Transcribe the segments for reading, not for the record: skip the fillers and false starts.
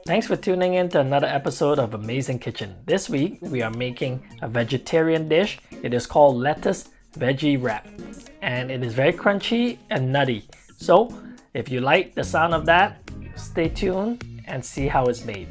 Thanks for tuning in to another episode of Amazing Kitchen. This week we are making a vegetarian dish. It is called lettuce veggie wrap and it is very crunchy and nutty. So if you like the sound of that, stay tuned and see how it's made.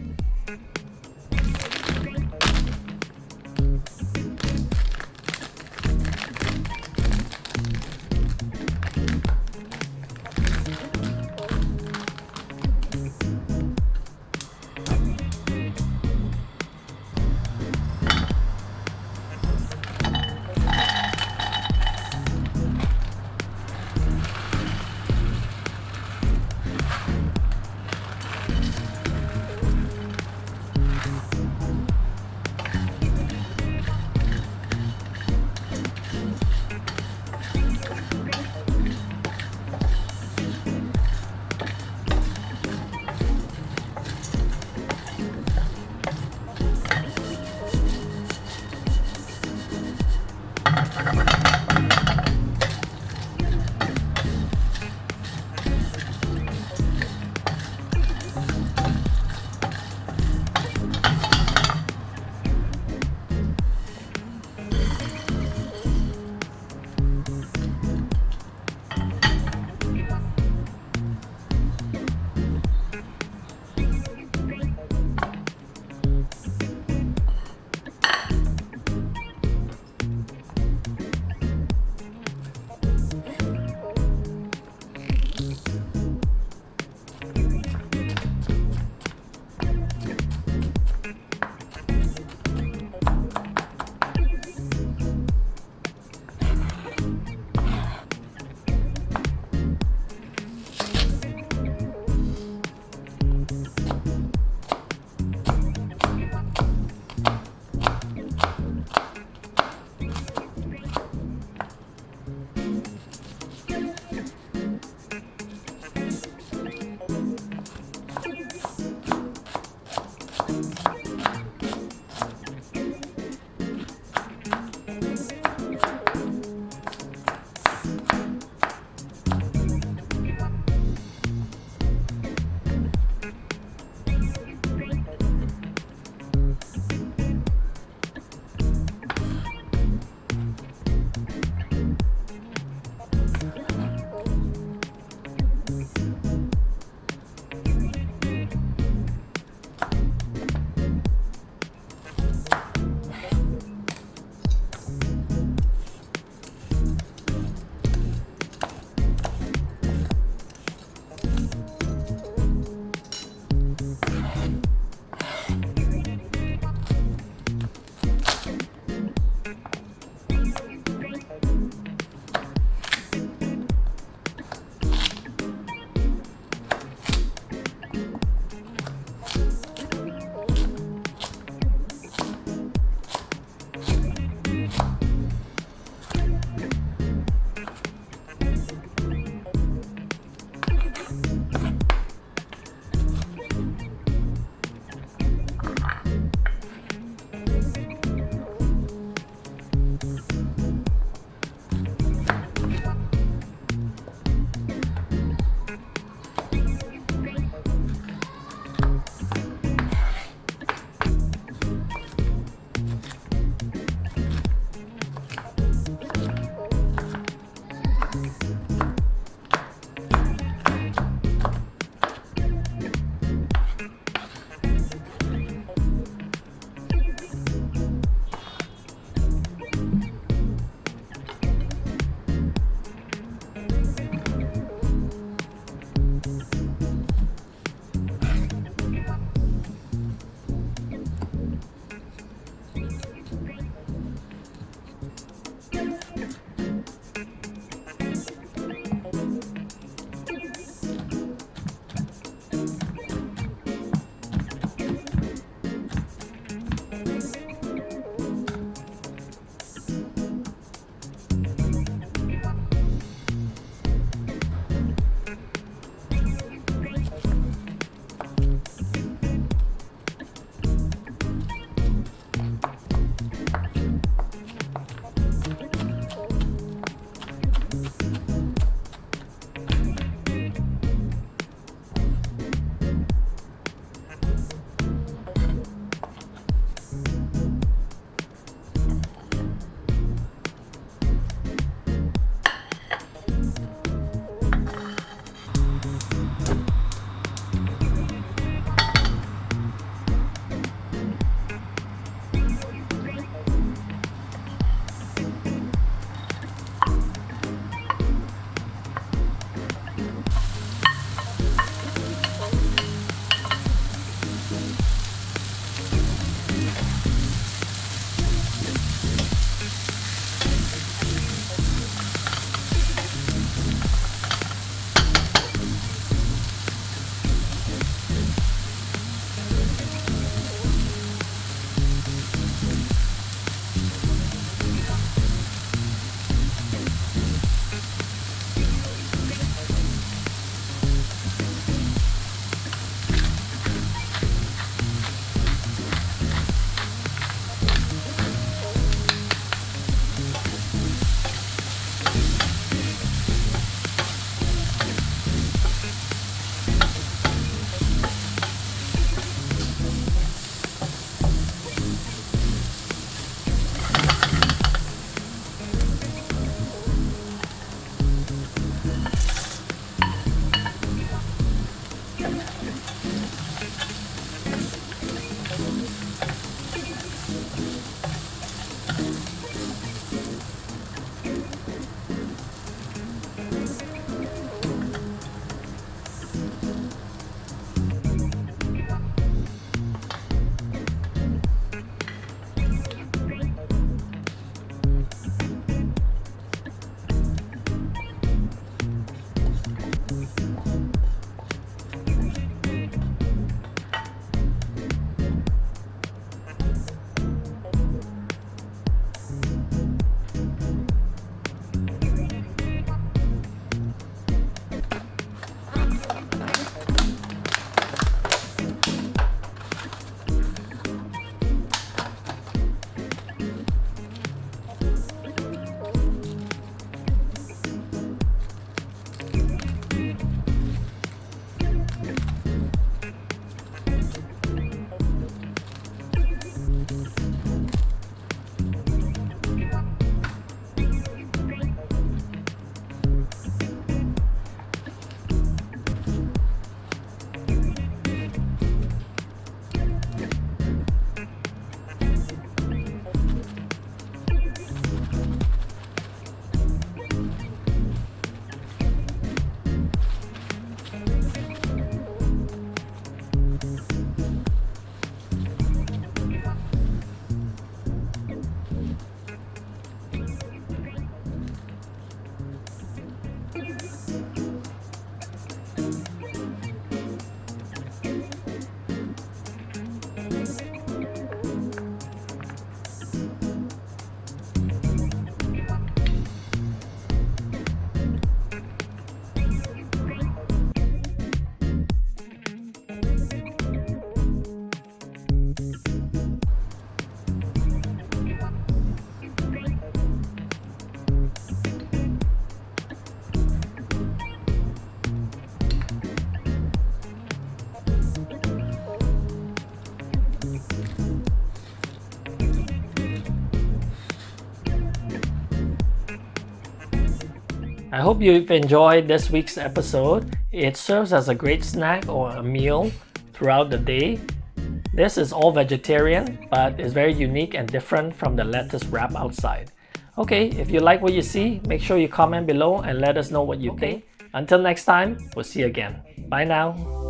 I hope you've enjoyed this week's episode. It serves as a great snack or a meal throughout the day. This is all vegetarian, but is very unique and different from the lettuce wrap outside. Okay, if you like what you see, make sure you comment below and let us know what you think. Until next time, we'll see you again. Bye now.